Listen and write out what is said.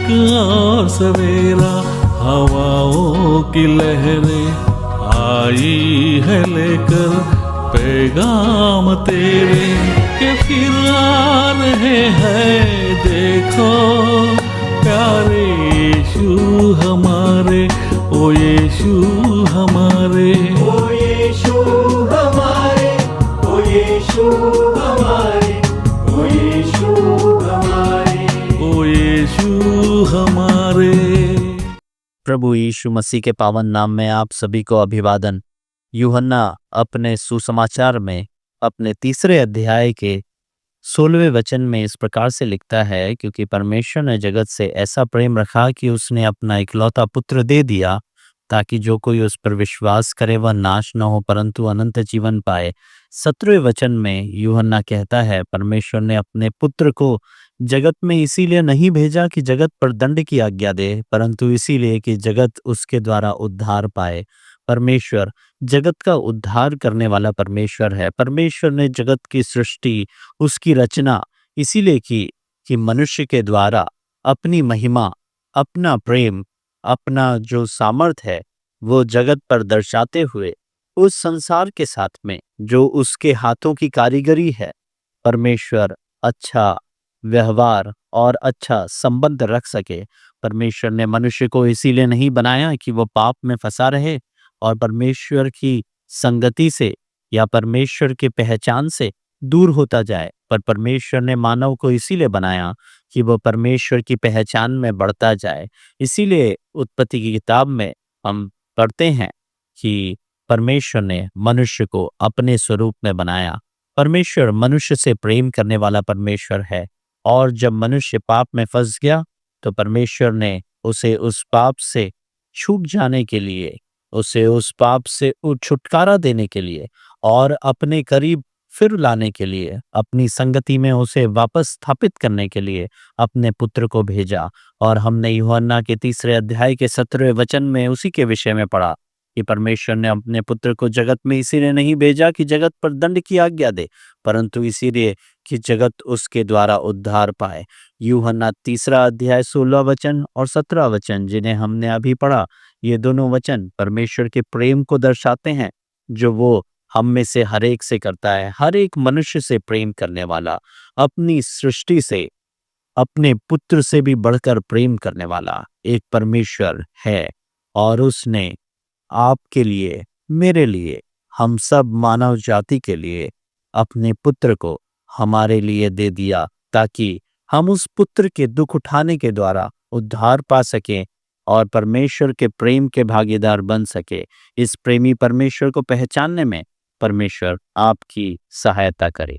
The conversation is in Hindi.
एक और सवेरा, हवाओं की लहरें आई है लेकर पैगाम तेरे, के फिर आ रहे हैं देखो प्यारे यीशु हमारे, ओ यीशु हमारे, ओ यीशु हमारे, ओ यीशु हमारे, ओ यीशु हमारे, ओ यीशु हमारे। प्रभु यीशु मसीह के पावन नाम में आप सभी को अभिवादन। यूहन्ना अपने सुसमाचार में अपने 3 अध्याय के 16वें वचन में इस प्रकार से लिखता है, क्योंकि परमेश्वर ने जगत से ऐसा प्रेम रखा कि उसने अपना इकलौता पुत्र दे दिया, ताकि जो कोई उस पर विश्वास करे वह नाश न हो परंतु अनंत जीवन पाए। 17वें वचन में यूहन्ना कहता है, परमेश्वर ने अपने पुत्र को जगत में इसीलिए नहीं भेजा कि जगत पर दंड की आज्ञा दे, परंतु इसीलिए कि जगत उसके द्वारा उद्धार पाए। परमेश्वर जगत का उद्धार करने वाला परमेश्वर है। परमेश्वर ने जगत की सृष्टि, उसकी रचना इसीलिए की कि मनुष्य के द्वारा अपनी महिमा, अपना प्रेम, अपना जो सामर्थ है वो जगत पर दर्शाते हुए उस संसार के साथ में जो उसके हाथों की कारीगरी है, परमेश्वर अच्छा व्यवहार और अच्छा संबंध रख सके। परमेश्वर ने मनुष्य को इसीलिए नहीं बनाया कि वो पाप में फंसा रहे और परमेश्वर की संगति से या परमेश्वर के पहचान से दूर होता जाए, पर परमेश्वर ने मानव को इसीलिए बनाया कि वो परमेश्वर की पहचान में बढ़ता जाए। इसीलिए उत्पत्ति की किताब में हम पढ़ते हैं कि परमेश्वर ने मनुष्य को अपने स्वरूप में बनाया। परमेश्वर मनुष्य से प्रेम करने वाला परमेश्वर है, और जब मनुष्य पाप में फंस गया तो परमेश्वर ने उसे उस पाप से छूट जाने के लिए, उसे उस पाप से छुटकारा देने के लिए और अपने करीब फिर लाने के लिए, अपनी संगति में उसे वापस स्थापित करने के लिए अपने पुत्र को भेजा। और हमने यूहन्ना के 3 अध्याय के 17वें वचन में उसी के विषय में पढ़ा कि परमेश्वर ने अपने पुत्र को जगत में इसीलिए नहीं भेजा कि जगत पर दंड की आज्ञा दे, परंतु इसीलिए कि जगत उसके द्वारा उद्धार पाए। यूहन्ना 3 अध्याय 16 वचन और 17 वचन जिन्हें हमने अभी पढ़ा, ये दोनों वचन परमेश्वर के प्रेम को दर्शाते हैं जो वो हम में से हर एक से करता है। हर एक मनुष्य से प्रेम करने वाला, अपनी सृष्टि से, अपने पुत्र से भी बढ़कर प्रेम करने वाला एक परमेश्वर है। और उसने आपके लिए, मेरे लिए, हम सब मानव जाति के लिए अपने पुत्र को हमारे लिए दे दिया, ताकि हम उस पुत्र के दुख उठाने के द्वारा उद्धार पा सकें और परमेश्वर के प्रेम के भागीदार बन सके। इस प्रेमी परमेश्वर को पहचानने में परमेश्वर आपकी सहायता करे।